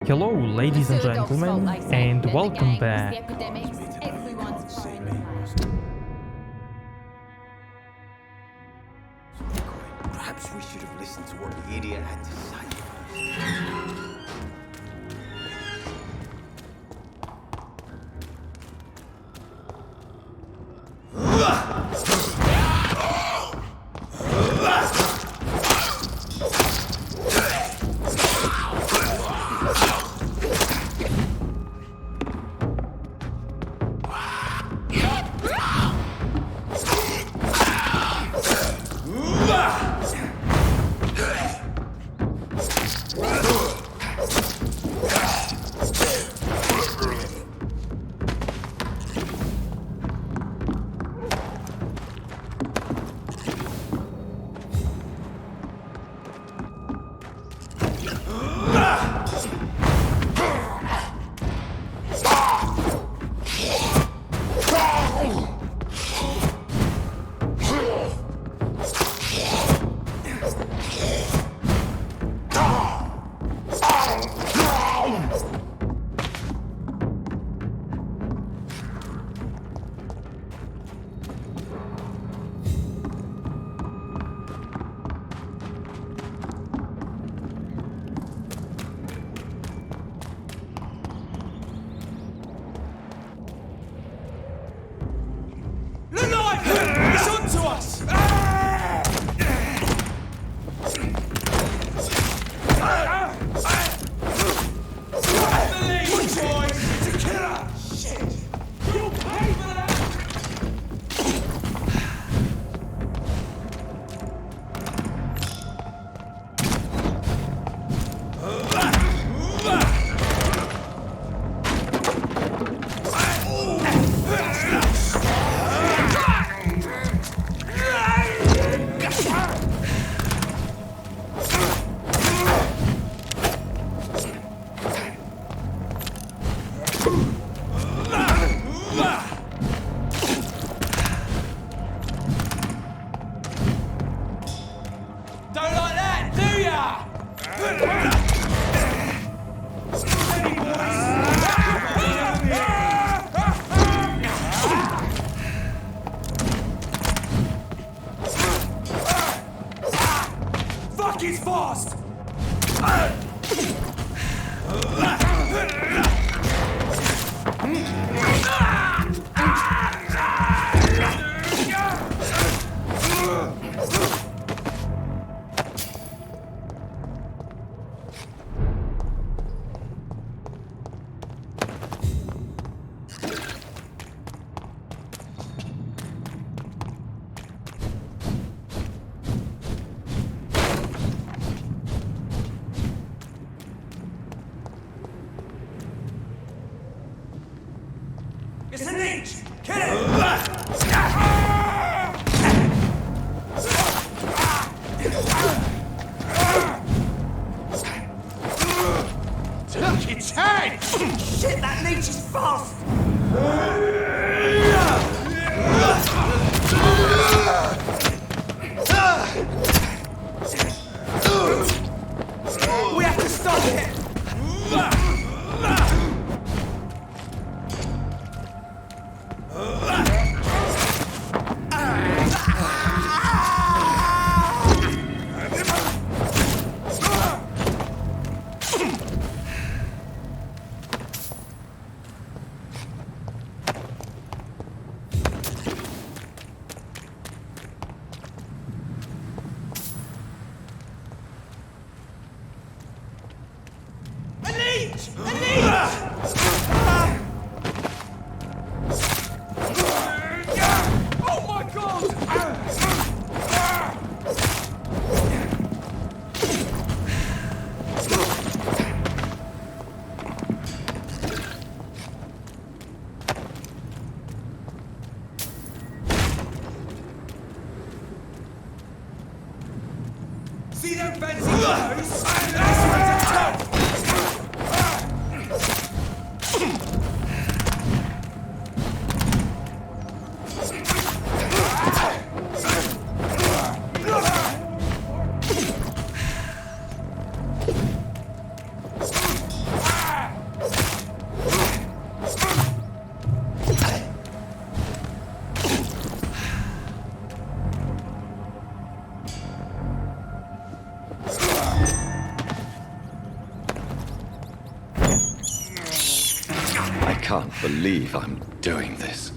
Hello, ladies and gentlemen, and welcome back. Perhaps we should have listened to what the idiot had to say. It's a leech! Kill it! Look, its head! Shit, that leech is fast! We have to stop it! See them fancy clothes? This one's a top! can't believe I'm doing this.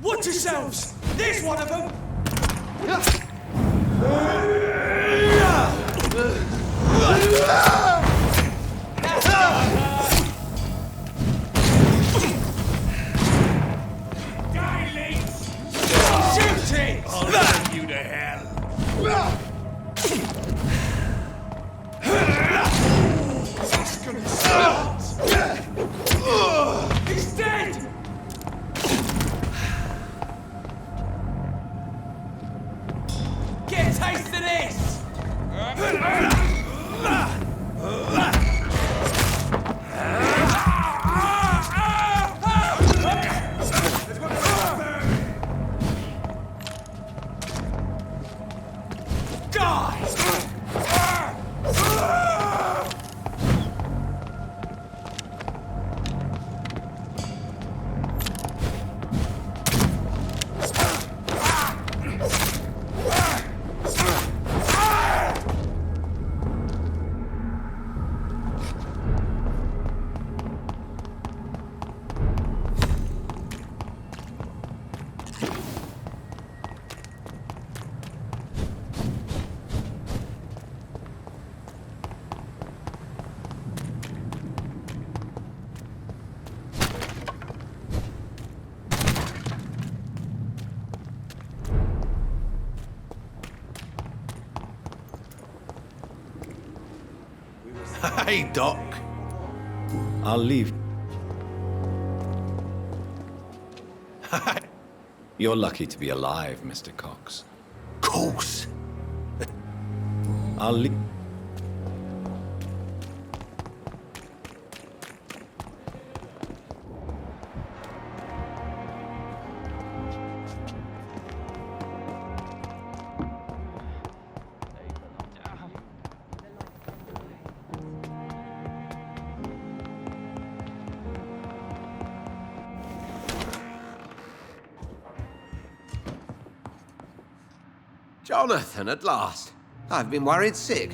Watch yourselves! There's one of them! Die, Leeds! Shoot it! I'll send you to hell! That's gonna start! He's dead! Get a taste of this! Hey, Doc. I'll leave. You're lucky to be alive, Mr. Cox. Course. I'll leave. Jonathan, at last. I've been worried sick.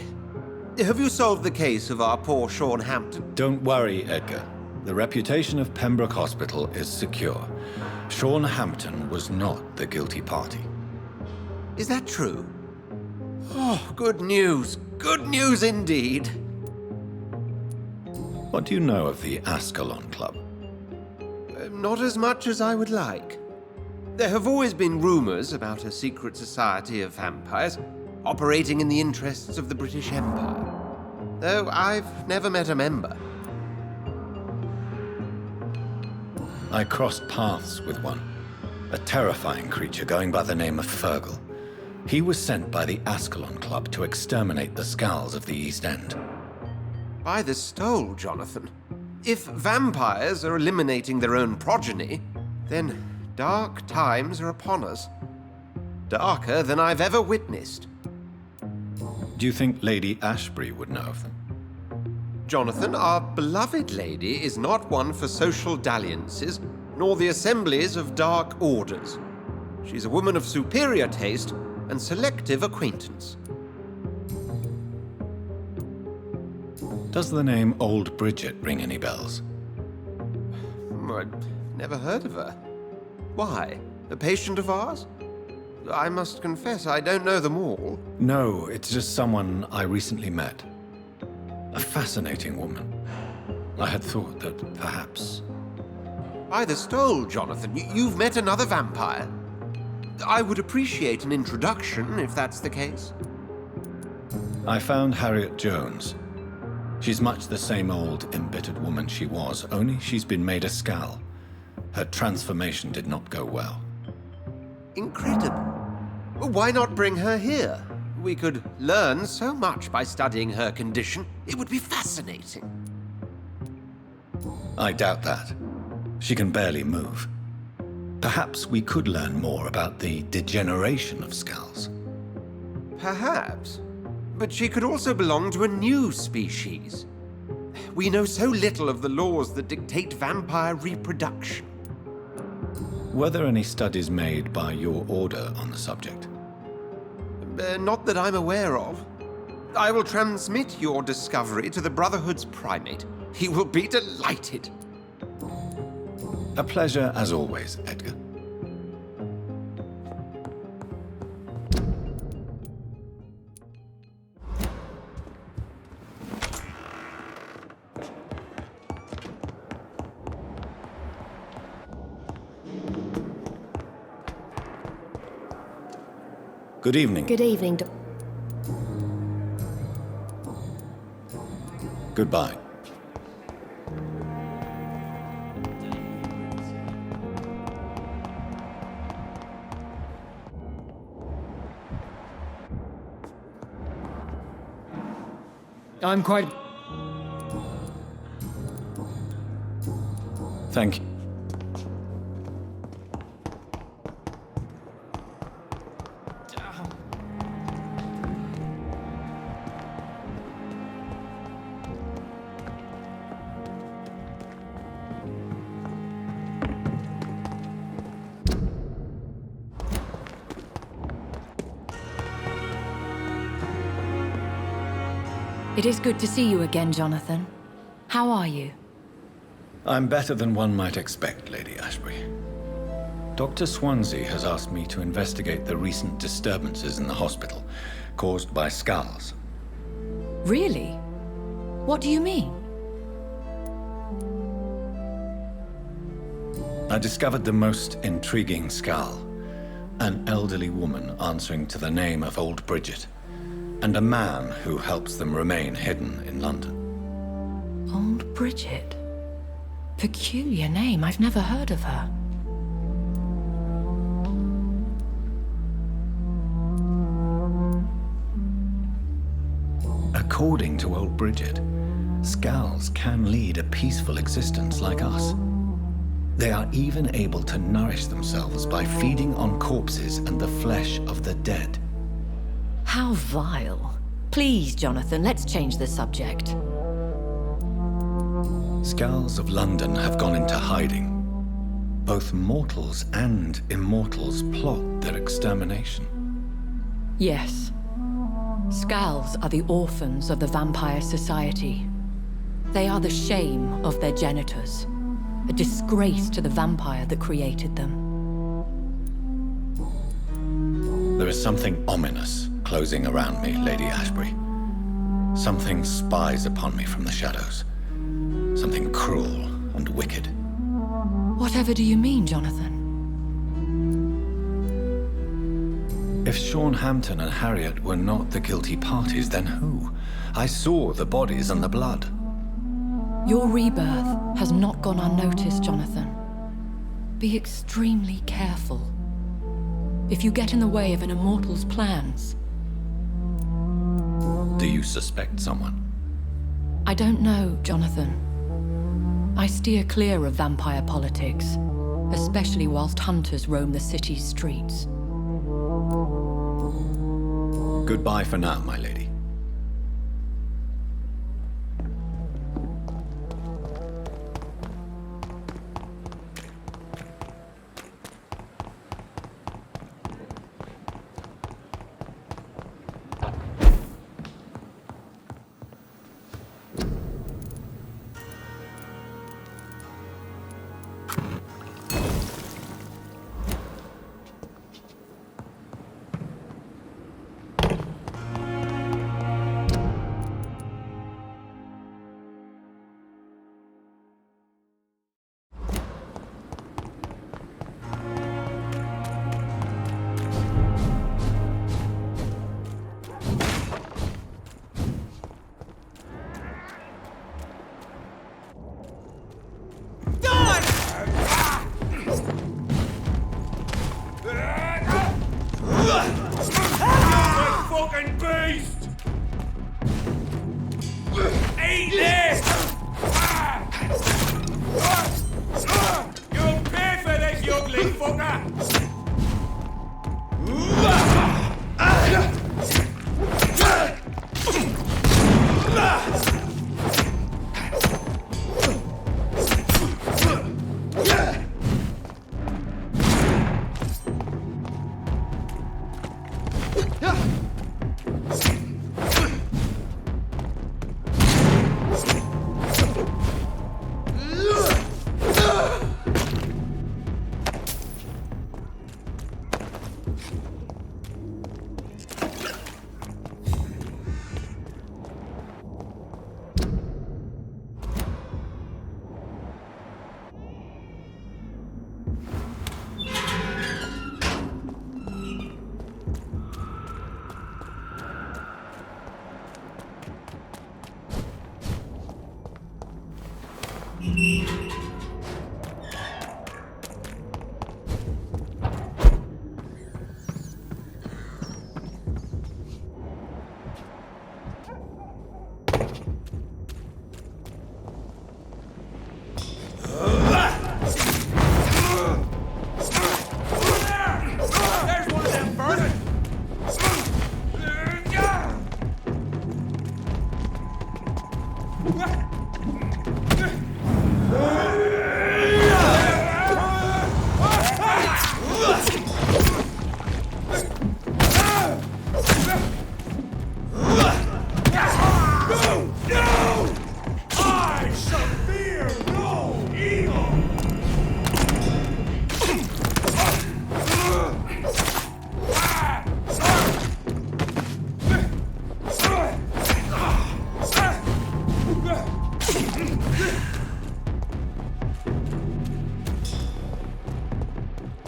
Have you solved the case of our poor Sean Hampton? Don't worry, Edgar. The reputation of Pembroke Hospital is secure. Sean Hampton was not the guilty party. Is that true? Oh, good news. Good news indeed. What do you know of the Ascalon Club? Not as much as I would like. There have always been rumors about a secret society of vampires operating in the interests of the British Empire, though I've never met a member. I crossed paths with one, a terrifying creature going by the name of Fergal. He was sent by the Ascalon Club to exterminate the Skulls of the East End. By the stole, Jonathan. If vampires are eliminating their own progeny, then dark times are upon us. Darker than I've ever witnessed. Do you think Lady Ashbury would know of them? Jonathan, our beloved lady is not one for social dalliances, nor the assemblies of dark orders. She's a woman of superior taste and selective acquaintance. Does the name Old Bridget ring any bells? I've never heard of her. Why? A patient of ours? I must confess, I don't know them all. No, it's just someone I recently met. A fascinating woman. I had thought that perhaps... By the stole, Jonathan, you've met another vampire. I would appreciate an introduction, if that's the case. I found Harriet Jones. She's much the same old, embittered woman she was, only she's been made a Skull. Her transformation did not go well. Incredible. Why not bring her here? We could learn so much by studying her condition. It would be fascinating. I doubt that. She can barely move. Perhaps we could learn more about the degeneration of Skulls. Perhaps. But she could also belong to a new species. We know so little of the laws that dictate vampire reproduction. Were there any studies made by your order on the subject? Not that I'm aware of. I will transmit your discovery to the Brotherhood's primate. He will be delighted. A pleasure as always, Edgar. Good evening. Good evening, Goodbye. I'm quite... Thank you. It is good to see you again, Jonathan. How are you? I'm better than one might expect, Lady Ashbury. Dr. Swansea has asked me to investigate the recent disturbances in the hospital caused by Skulls. Really? What do you mean? I discovered the most intriguing Skull. An elderly woman answering to the name of Old Bridget, and a man who helps them remain hidden in London. Old Bridget. Peculiar name, I've never heard of her. According to old Bridget, Skulls can lead a peaceful existence like us. They are even able to nourish themselves by feeding on corpses and the flesh of the dead. How vile. Please, Jonathan, let's change the subject. Skulls of London have gone into hiding. Both mortals and immortals plot their extermination. Yes. Skulls are the orphans of the Vampire Society. They are the shame of their genitors, a disgrace to the vampire that created them. There is something ominous closing around me, Lady Ashbury. Something spies upon me from the shadows. Something cruel and wicked. Whatever do you mean, Jonathan? If Sean Hampton and Harriet were not the guilty parties, then who? I saw the bodies and the blood. Your rebirth has not gone unnoticed, Jonathan. Be extremely careful. If you get in the way of an immortal's plans... Do you suspect someone? I don't know, Jonathan. I steer clear of vampire politics, especially whilst hunters roam the city's streets. Goodbye for now, my lady. Fucking beast! Eat this! You'll pay for this, you ugly fucker!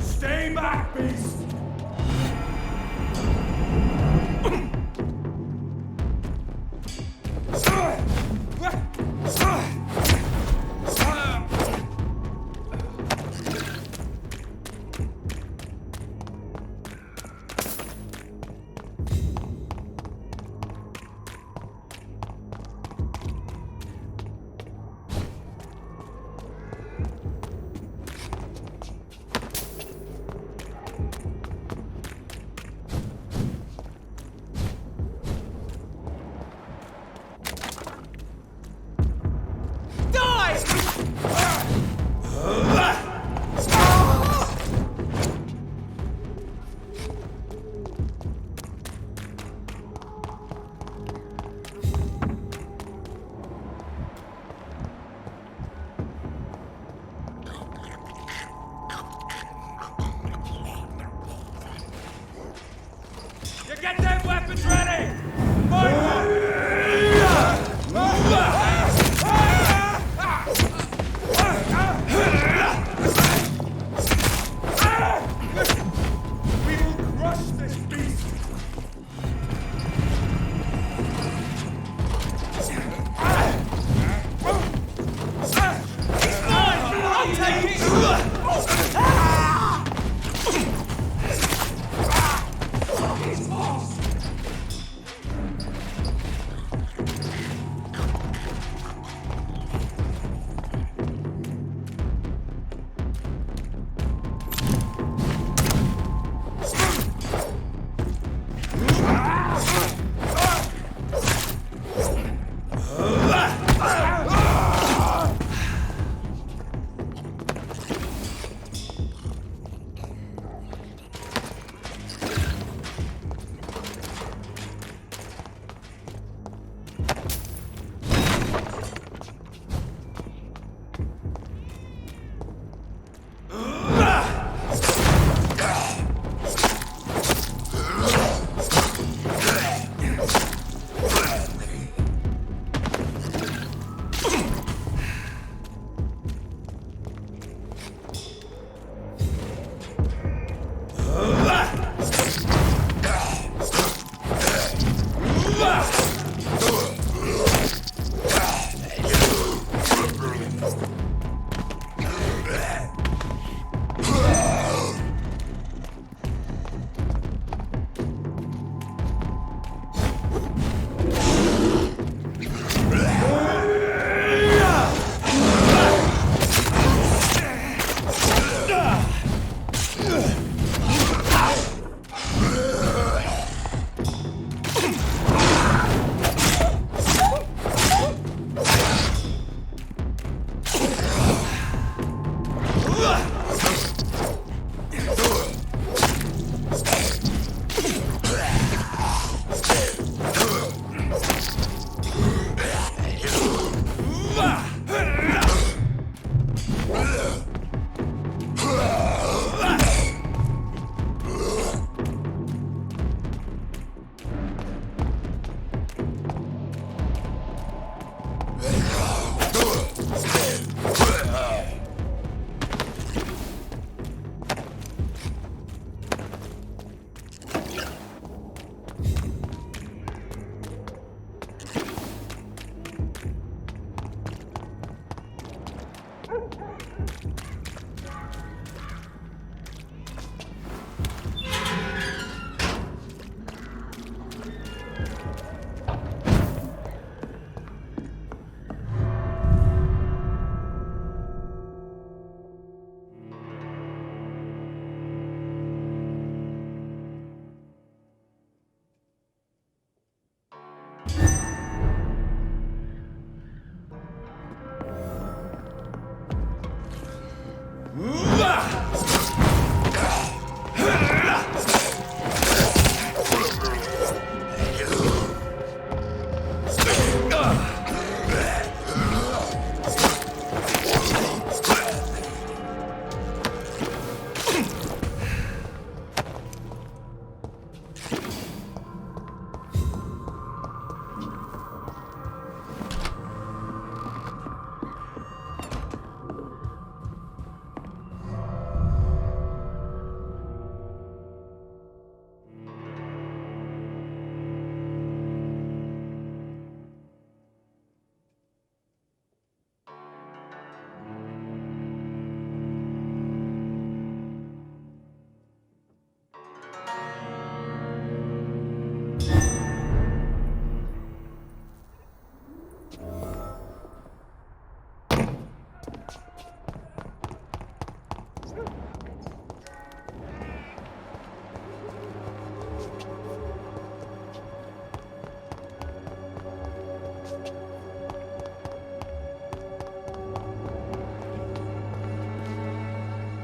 Stay back, beast! Get them weapons ready! Fire! We will crush this beast! He's mine! I'll take it!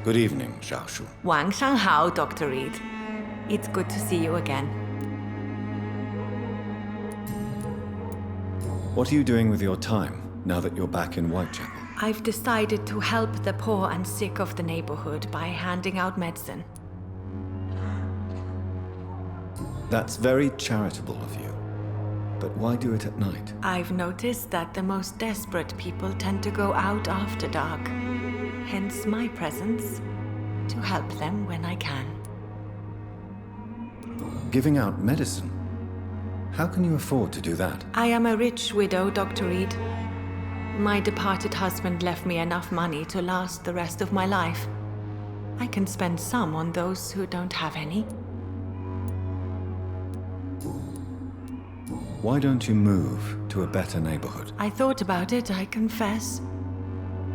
Good evening, Xiaoshu. 晚上好, Dr. Reed. It's good to see you again. What are you doing with your time, now that you're back in Whitechapel? I've decided to help the poor and sick of the neighborhood by handing out medicine. That's very charitable of you. But why do it at night? I've noticed that the most desperate people tend to go out after dark. Hence my presence, to help them when I can. Giving out medicine? How can you afford to do that? I am a rich widow, Dr. Reed. My departed husband left me enough money to last the rest of my life. I can spend some on those who don't have any. Why don't you move to a better neighborhood? I thought about it, I confess.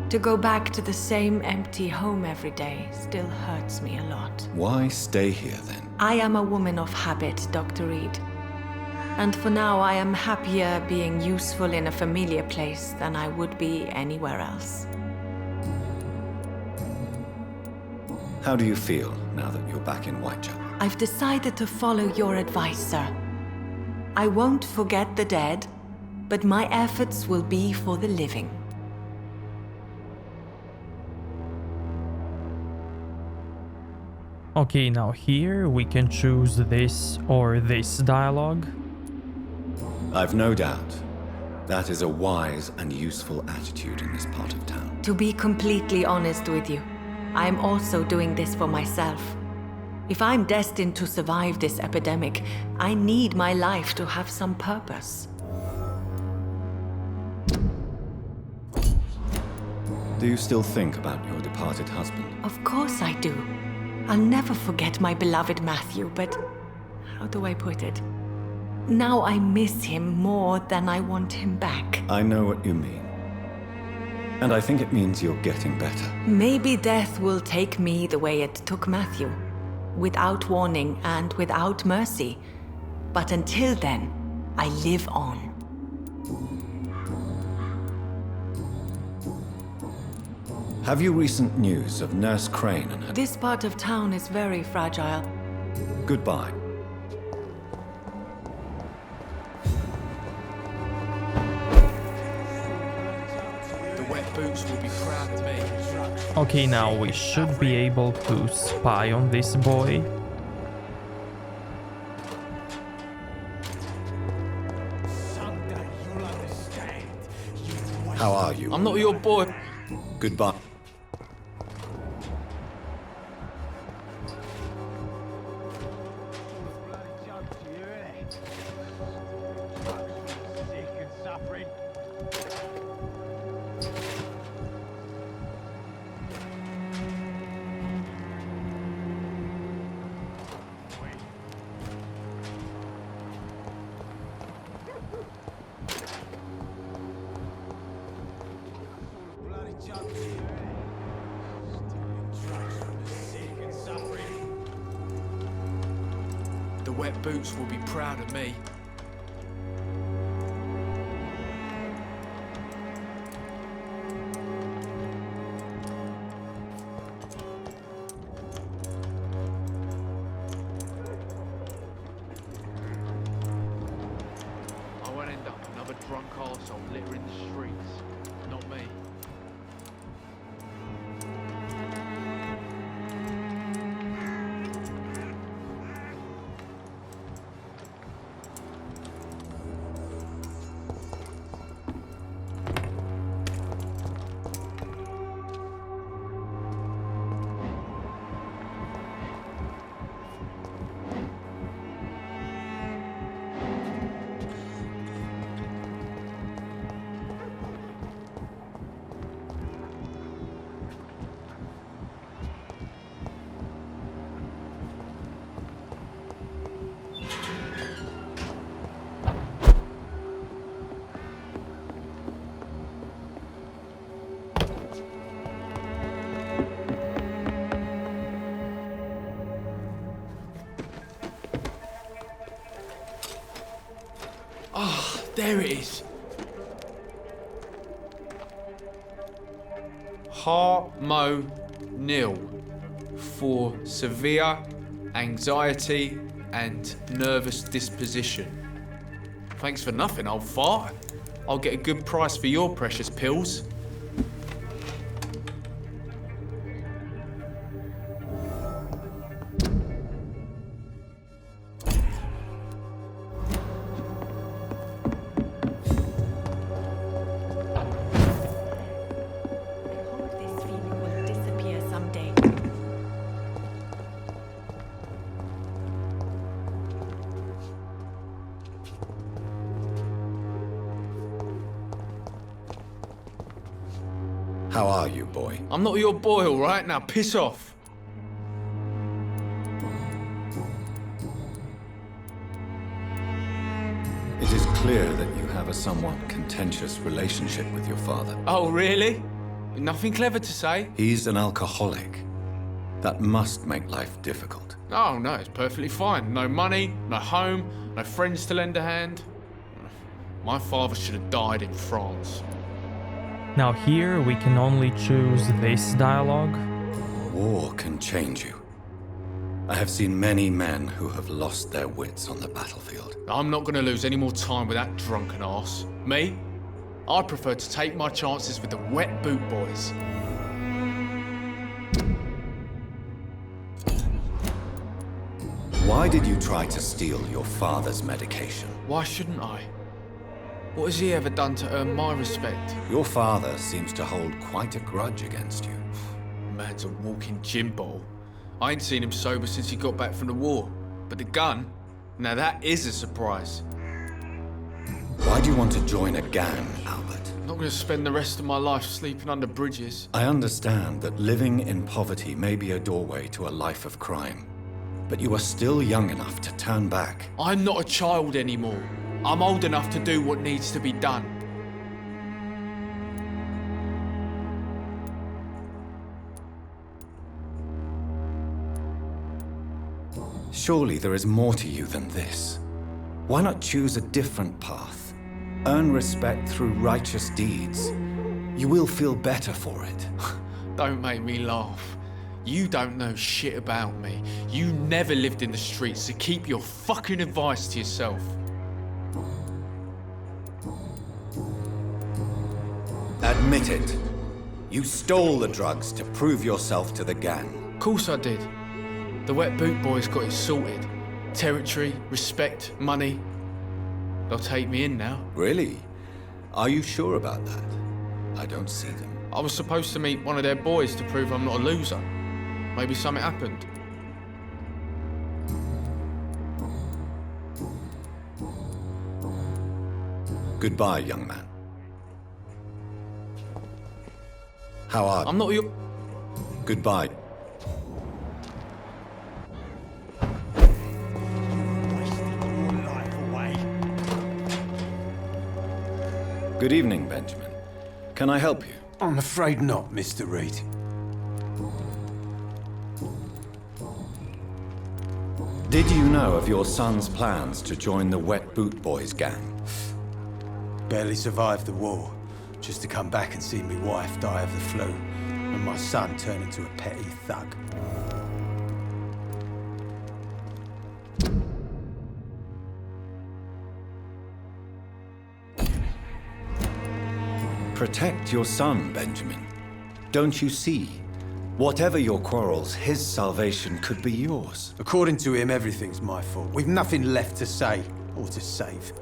To go back to the same empty home every day still hurts me a lot. Why stay here then? I am a woman of habit, Dr. Reed. And for now, I am happier being useful in a familiar place than I would be anywhere else. How do you feel now that you're back in Whitechapel? I've decided to follow your advice, sir. I won't forget the dead, but my efforts will be for the living. Okay, now here we can choose this or this dialogue. I've no doubt. That is a wise and useful attitude in this part of town. To be completely honest with you, I am also doing this for myself. If I'm destined to survive this epidemic, I need my life to have some purpose. Do you still think about your departed husband? Of course I do. I'll never forget my beloved Matthew, but how do I put it? Now I miss him more than I want him back. I know what you mean. And I think it means you're getting better. Maybe death will take me the way it took Matthew. Without warning and without mercy. But until then, I live on. Have you recent news of Nurse Crane and her... This part of town is very fragile. Goodbye. The wet boots will be proud of me. Okay, now we should be able to spy on this boy. Someday you'll understand. How are you? I'm not your boy. Goodbye. The wet boots will be proud of me. I won't end up another drunk arsehole littering the streets. Not me. There it is. Harmonil for severe anxiety and nervous disposition. Thanks for nothing, old fart. I'll get a good price for your precious pills. How are you, boy? I'm not your boy, all right? Now piss off. It is clear that you have a somewhat contentious relationship with your father. Oh, really? Nothing clever to say? He's an alcoholic. That must make life difficult. Oh, no, it's perfectly fine. No money, no home, no friends to lend a hand. My father should have died in France. Now here we can only choose this dialogue. War can change you. I have seen many men who have lost their wits on the battlefield. I'm not going to lose any more time with that drunken arse. Me? I prefer to take my chances with the wet boot boys. Why did you try to steal your father's medication? Why shouldn't I? What has he ever done to earn my respect? Your father seems to hold quite a grudge against you. Man's a walking gym ball. I ain't seen him sober since he got back from the war. But the gun? Now that is a surprise. Why do you want to join a gang, Albert? I'm not going to spend the rest of my life sleeping under bridges. I understand that living in poverty may be a doorway to a life of crime. But you are still young enough to turn back. I'm not a child anymore. I'm old enough to do what needs to be done. Surely there is more to you than this. Why not choose a different path? Earn respect through righteous deeds. You will feel better for it. Don't make me laugh. You don't know shit about me. You never lived in the streets, so keep your fucking advice to yourself. Admit it. You stole the drugs to prove yourself to the gang. Of course I did. The wet boot boys got it sorted. Territory, respect, money. They'll take me in now. Really? Are you sure about that? I don't see them. I was supposed to meet one of their boys to prove I'm not a loser. Maybe something happened. Goodbye, young man. How are you? I'm not your... Goodbye. Good evening, Benjamin. Can I help you? I'm afraid not, Mr. Reed. Did you know of your son's plans to join the Wet Boot Boys gang? Barely survived the war, just to come back and see me wife die of the flu, and my son turn into a petty thug. Protect your son, Benjamin. Don't you see? Whatever your quarrels, his salvation could be yours. According to him, everything's my fault. We've nothing left to say or to save.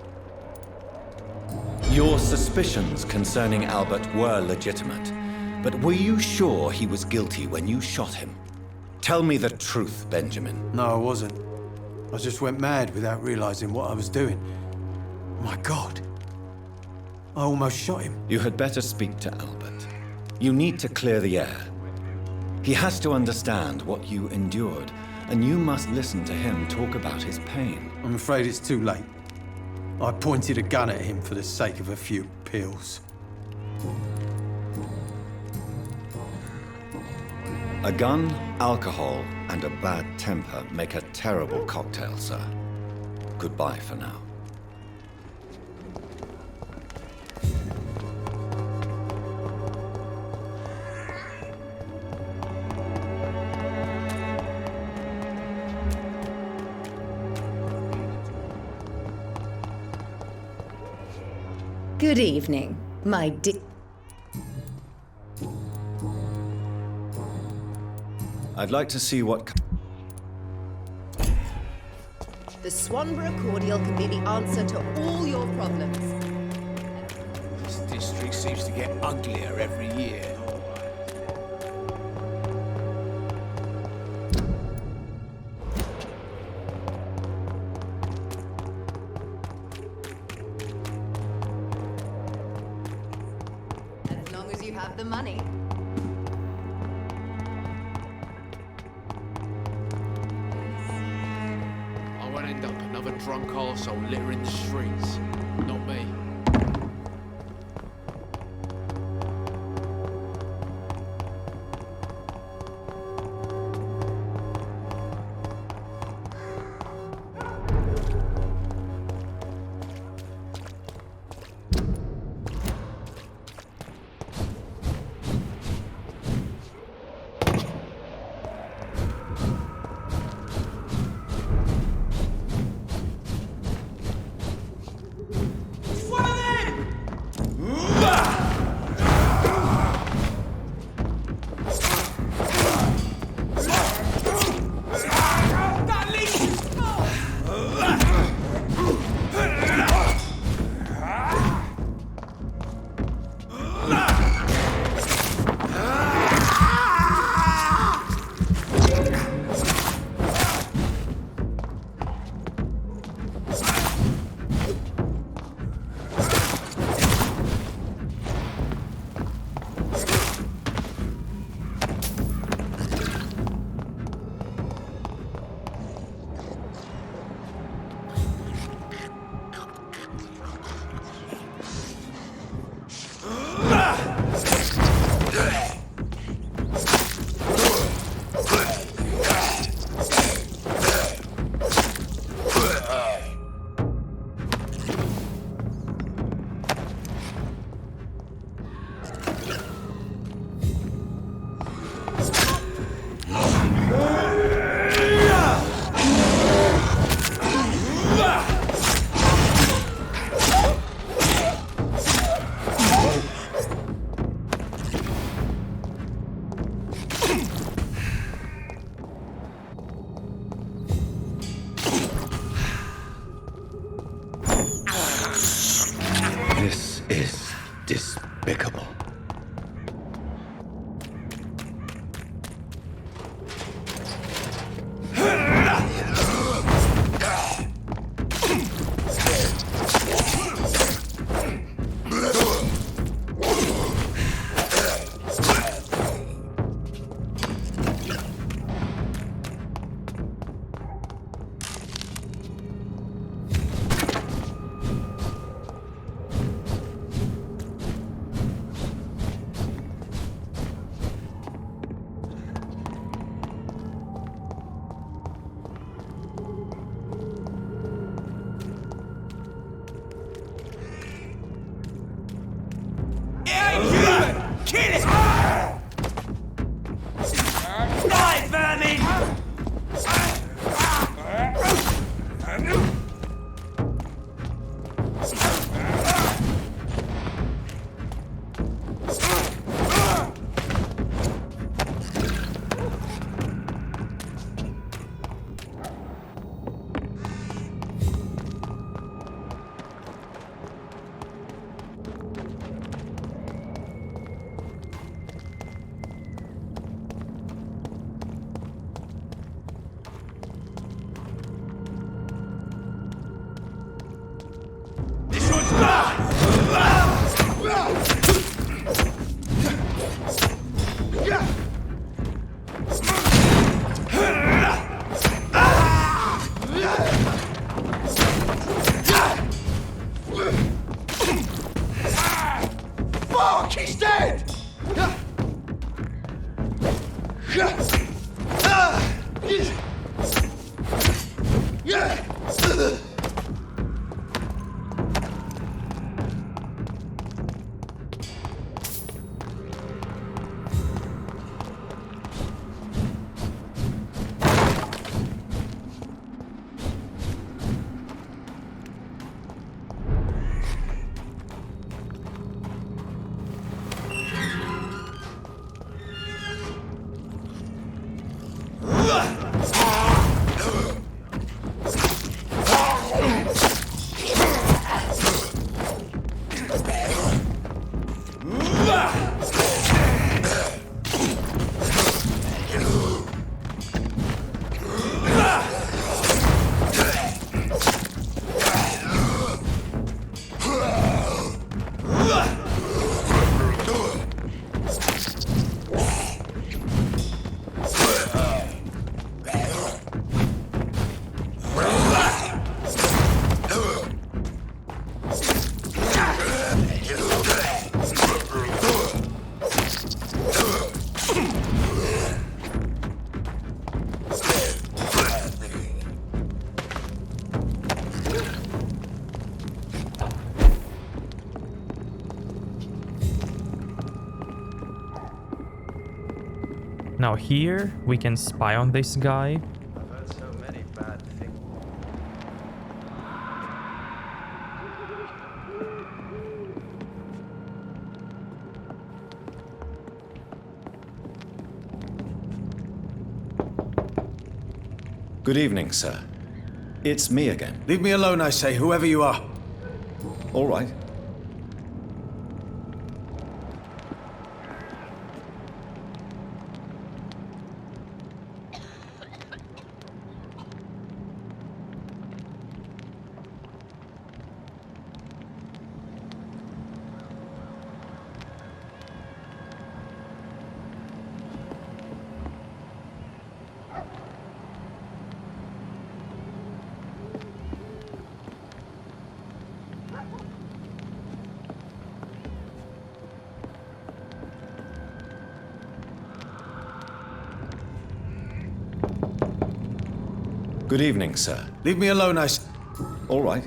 Your suspicions concerning Albert were legitimate, but were you sure he was guilty when you shot him? Tell me the truth, Benjamin. No, I wasn't. I just went mad without realizing what I was doing. My God. I almost shot him. You had better speak to Albert. You need to clear the air. He has to understand what you endured, and you must listen to him talk about his pain. I'm afraid it's too late. I pointed a gun at him for the sake of a few pills. A gun, alcohol, and a bad temper make a terrible cocktail, sir. Goodbye for now. Good evening, my I'd like to see what... The Swanborough cordial can be the answer to all your problems. This district seems to get uglier every year. As long as you have the money. won't end up another drunk arsehole littering the streets. Not me. This is despicable. Fuck, he's dead! Now here we can spy on this guy. I've heard so many bad things. Good evening, sir. It's me again. Leave me alone, I say, whoever you are. All right. Good evening, sir. Leave me alone, I say. All right.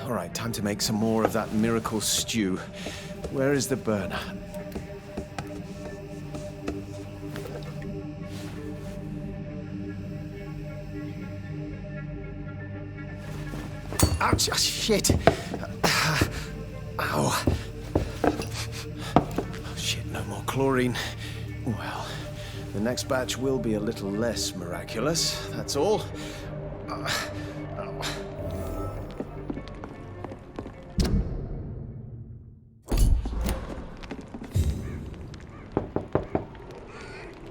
All right, time to make some more of that miracle stew. Where is the burner? Ouch! Shit! Ow! Oh, shit, no more chlorine. Well, the next batch will be a little less miraculous, that's all.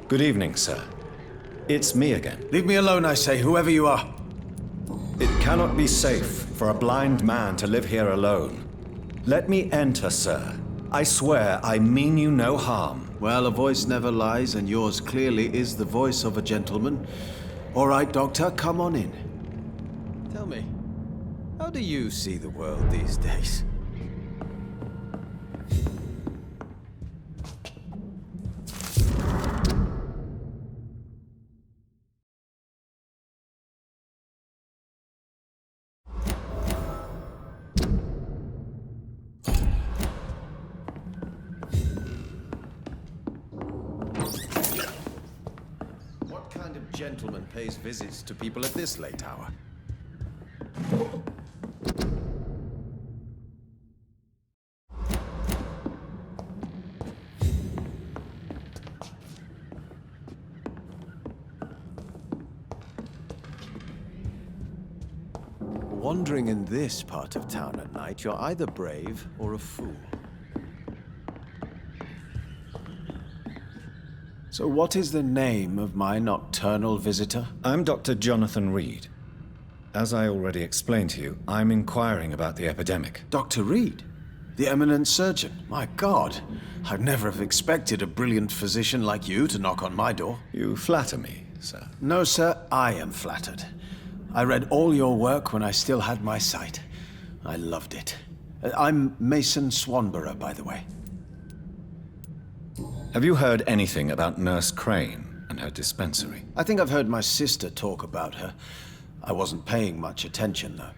Good evening, sir. It's me again. Leave me alone, I say, whoever you are. It cannot be safe for a blind man to live here alone. Let me enter, sir. I swear I mean you no harm. Well, a voice never lies, and yours clearly is the voice of a gentleman. All right, Doctor, come on in. Tell me, how do you see the world these days? Gentleman pays visits to people at this late hour. Wandering in this part of town at night, you're either brave or a fool. So what is the name of my nocturnal visitor? I'm Dr. Jonathan Reed. As I already explained to you, I'm inquiring about the epidemic. Dr. Reed? The eminent surgeon? My God, I'd never have expected a brilliant physician like you to knock on my door. You flatter me, sir. No, sir, I am flattered. I read all your work when I still had my sight. I loved it. I'm Mason Swanborough, by the way. Have you heard anything about Nurse Crane and her dispensary? I think I've heard my sister talk about her. I wasn't paying much attention, though.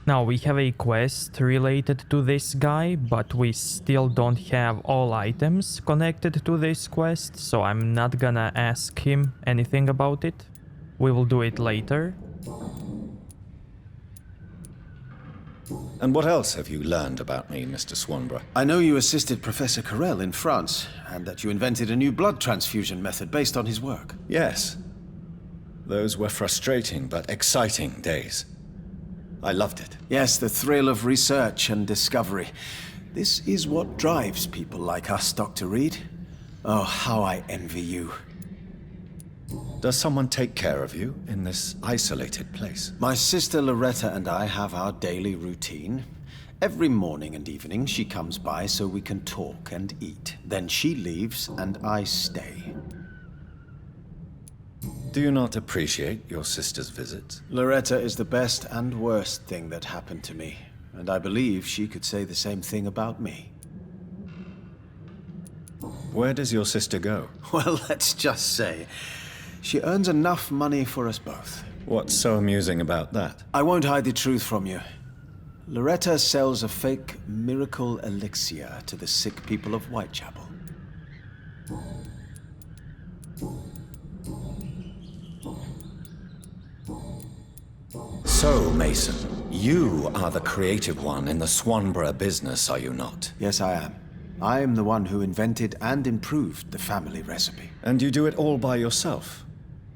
Now we have a quest related to this guy, but we still don't have all items connected to this quest, so I'm not gonna ask him anything about it. We will do it later. And what else have you learned about me, Mr. Swanborough? I know you assisted Professor Carell in France, and that you invented a new blood transfusion method based on his work. Yes. Those were frustrating but exciting days. I loved it. Yes, the thrill of research and discovery. This is what drives people like us, Dr. Reed. Oh, how I envy you. Does someone take care of you in this isolated place? My sister Loretta and I have our daily routine. Every morning and evening she comes by so we can talk and eat. Then she leaves and I stay. Do you not appreciate your sister's visits? Loretta is the best and worst thing that happened to me, and I believe she could say the same thing about me. Where does your sister go? Well, let's just say, she earns enough money for us both. What's so amusing about that? I won't hide the truth from you. Loretta sells a fake miracle elixir to the sick people of Whitechapel. So, Mason, you are the creative one in the Swanborough business, are you not? Yes, I am. I am the one who invented and improved the family recipe. And you do it all by yourself?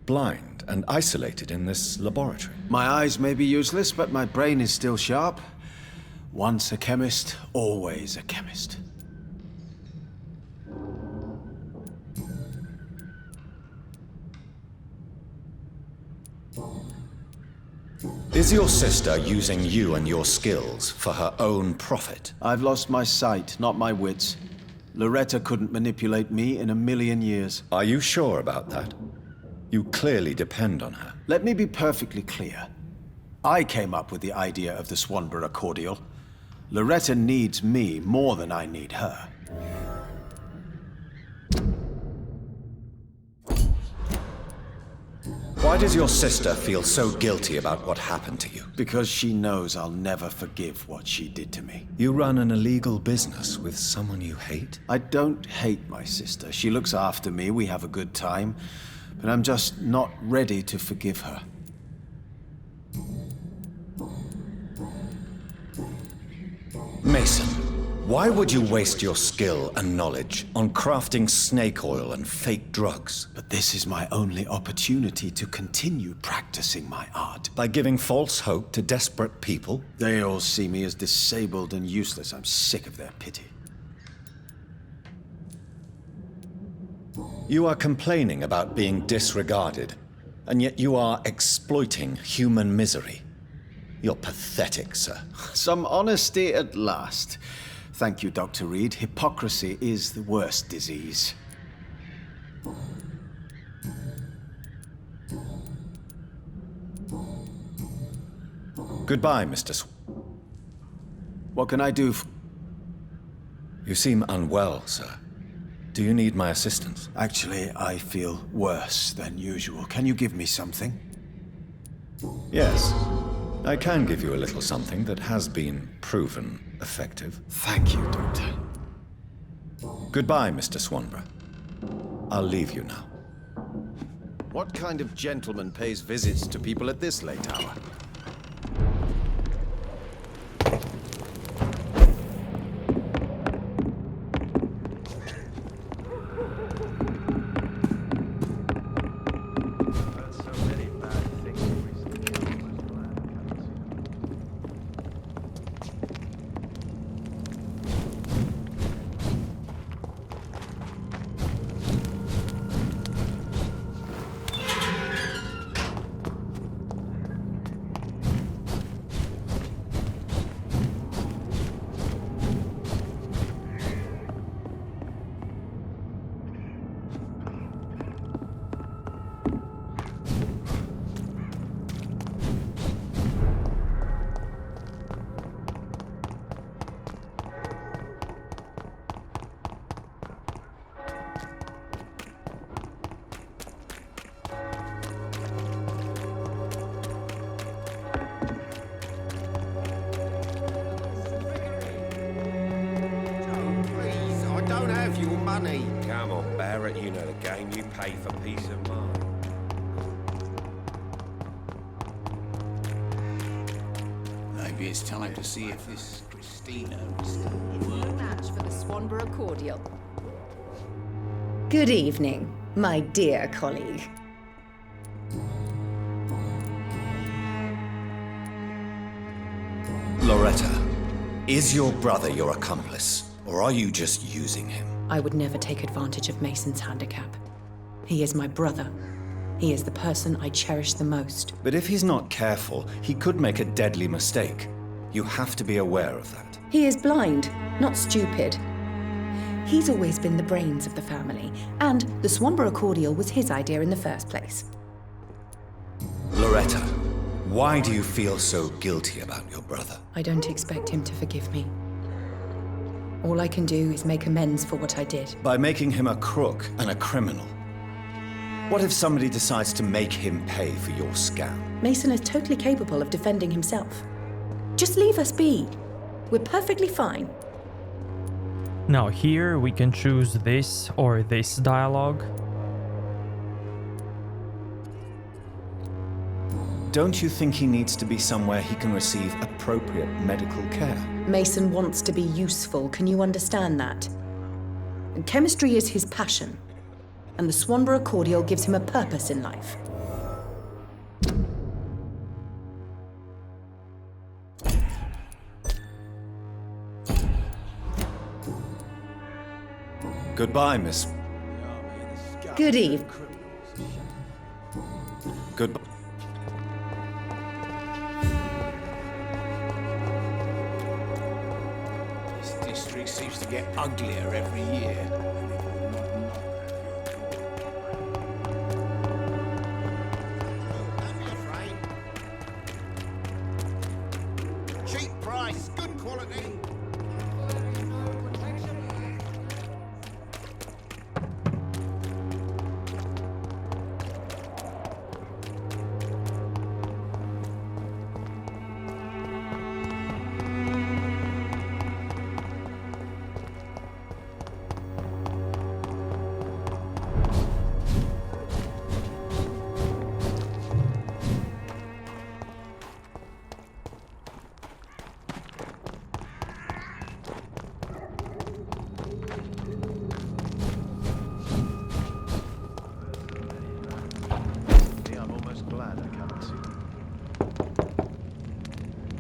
Blind and isolated in this laboratory? My eyes may be useless, but my brain is still sharp. Once a chemist, always a chemist. Is your sister using you and your skills for her own profit? I've lost my sight, not my wits. Loretta couldn't manipulate me in a million years. Are you sure about that? You clearly depend on her. Let me be perfectly clear. I came up with the idea of the Swanborough cordial. Loretta needs me more than I need her. Why does your sister feel so guilty about what happened to you? Because she knows I'll never forgive what she did to me. You run an illegal business with someone you hate? I don't hate my sister. She looks after me, we have a good time. But I'm just not ready to forgive her. Mason, why would you waste your skill and knowledge on crafting snake oil and fake drugs? But this is my only opportunity to continue practicing my art. By giving false hope to desperate people? They all see me as disabled and useless. I'm sick of their pity. You are complaining about being disregarded, and yet you are exploiting human misery. You're pathetic, sir. Some honesty at last. Thank you, Dr. Reed. Hypocrisy is the worst disease. Goodbye, Mr. What can I do You seem unwell, sir. Do you need my assistance? Actually, I feel worse than usual. Can you give me something? Yes. I can give you a little something that has been proven effective. Thank you, Doctor. Goodbye, Mr. Swanborough. I'll leave you now. What kind of gentleman pays visits to people at this late hour? Money. Come on, Barrett, you know the game. You pay for peace of mind. I've Maybe it's time to see if this Christina is No match for the Swanborough cordial. Good evening, my dear colleague. Loretta, is your brother your accomplice, or are you just using him? I would never take advantage of Mason's handicap. He is my brother. He is the person I cherish the most. But if he's not careful, he could make a deadly mistake. You have to be aware of that. He is blind, not stupid. He's always been the brains of the family, and the Swanborough cordial was his idea in the first place. Loretta, why do you feel so guilty about your brother? I don't expect him to forgive me. All I can do is make amends for what I did. By making him a crook and a criminal. What if somebody decides to make him pay for your scam? Mason is totally capable of defending himself. Just leave us be. We're perfectly fine. Now here we can choose this or this dialogue. Don't you think he needs to be somewhere he can receive appropriate medical care? Mason wants to be useful, can you understand that? And chemistry is his passion, and the Swanborough cordial gives him a purpose in life. Goodbye, Miss. Good evening. Goodbye. This district seems to get uglier every year. Cheap price, good quality.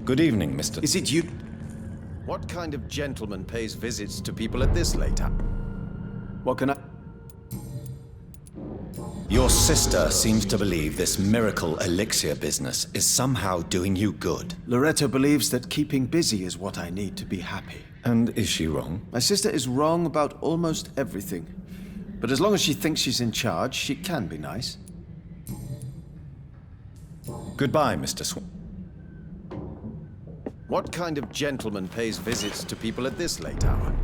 Good evening, Mr. Is it you? What kind of gentleman pays visits to people at this late hour? What can I... Your sister seems to believe this miracle elixir business is somehow doing you good. Loretta believes that keeping busy is what I need to be happy. And is she wrong? My sister is wrong about almost everything. But as long as she thinks she's in charge, she can be nice. Goodbye, Mr. Swan. What kind of gentleman pays visits to people at this late hour?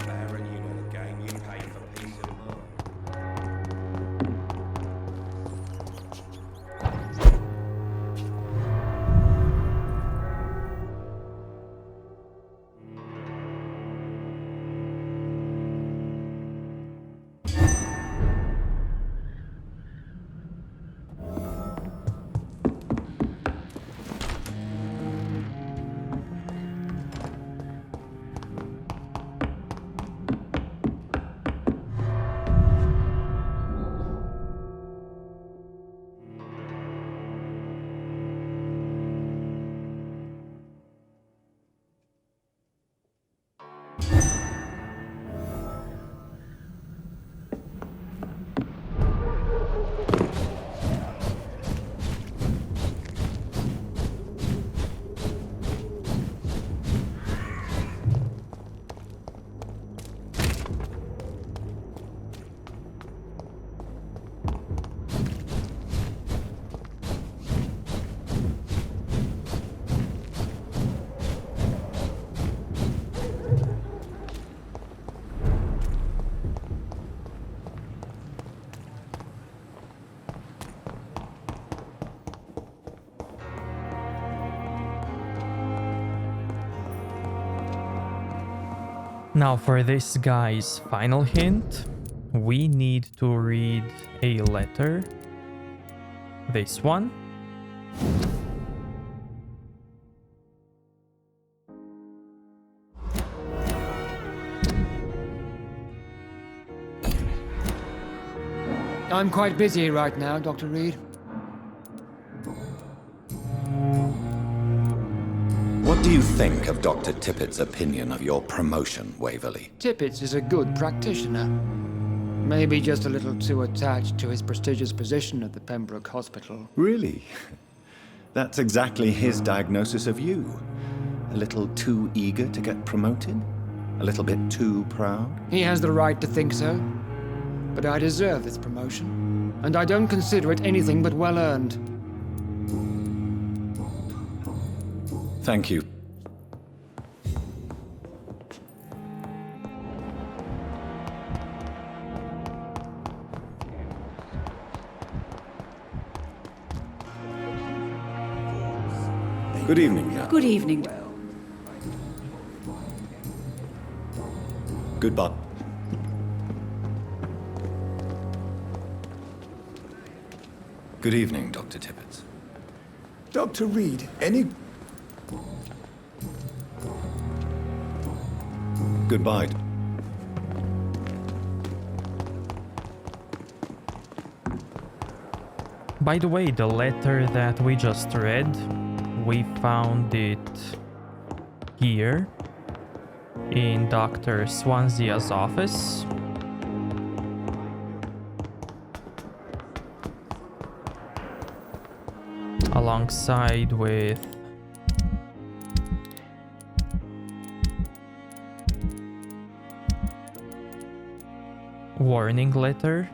Baron, you know the game. You pay for peace of mind. Now for this guy's final hint, we need to read a letter. This one. I'm quite busy right now, Dr. Reed. What do you think of Dr. Tippett's opinion of your promotion, Waverley? Tippett is a good practitioner. Maybe just a little too attached to his prestigious position at the Pembroke Hospital. Really? That's exactly his diagnosis of you. A little too eager to get promoted? A little bit too proud? He has the right to think so. But I deserve this promotion. And I don't consider it anything but well-earned. Thank you. Good evening. Good evening. Goodbye. Good evening, Dr. Tippett. Dr. Reed, any... Goodbye. By the way, the letter that we just read, we found it here in Dr. Swansea's office. Alongside with warning letter.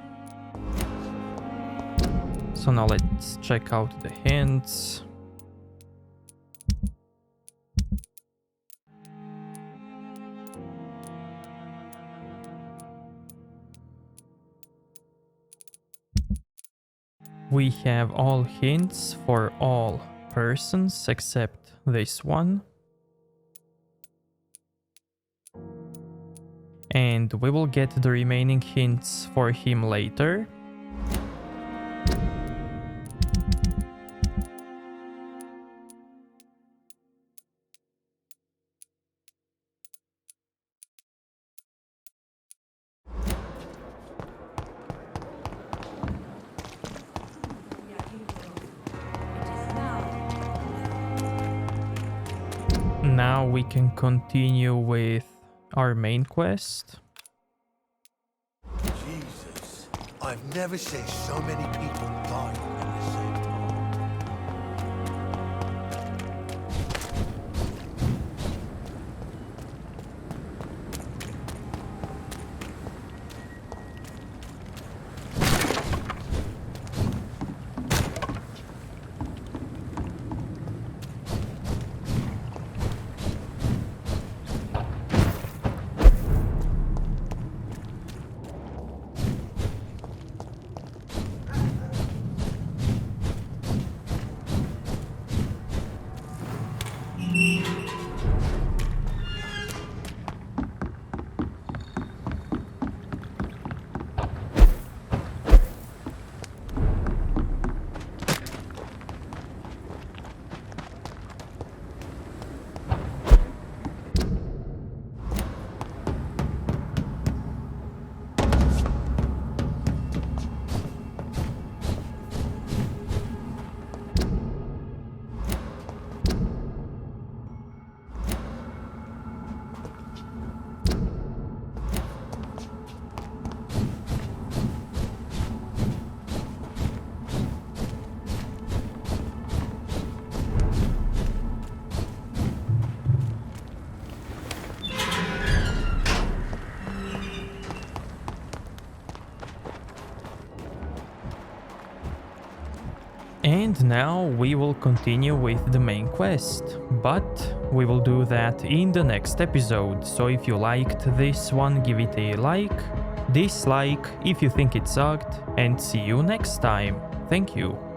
So now let's check out the hints. We have all hints for all persons except this one. And we will get the remaining hints for him later. Now we can continue with our main quest. Jesus, I've never seen so many people dying at the same time. And now we will continue with the main quest, but we will do that in the next episode. So if you liked this one, give it a like, dislike if you think it sucked, and see you next time. Thank you.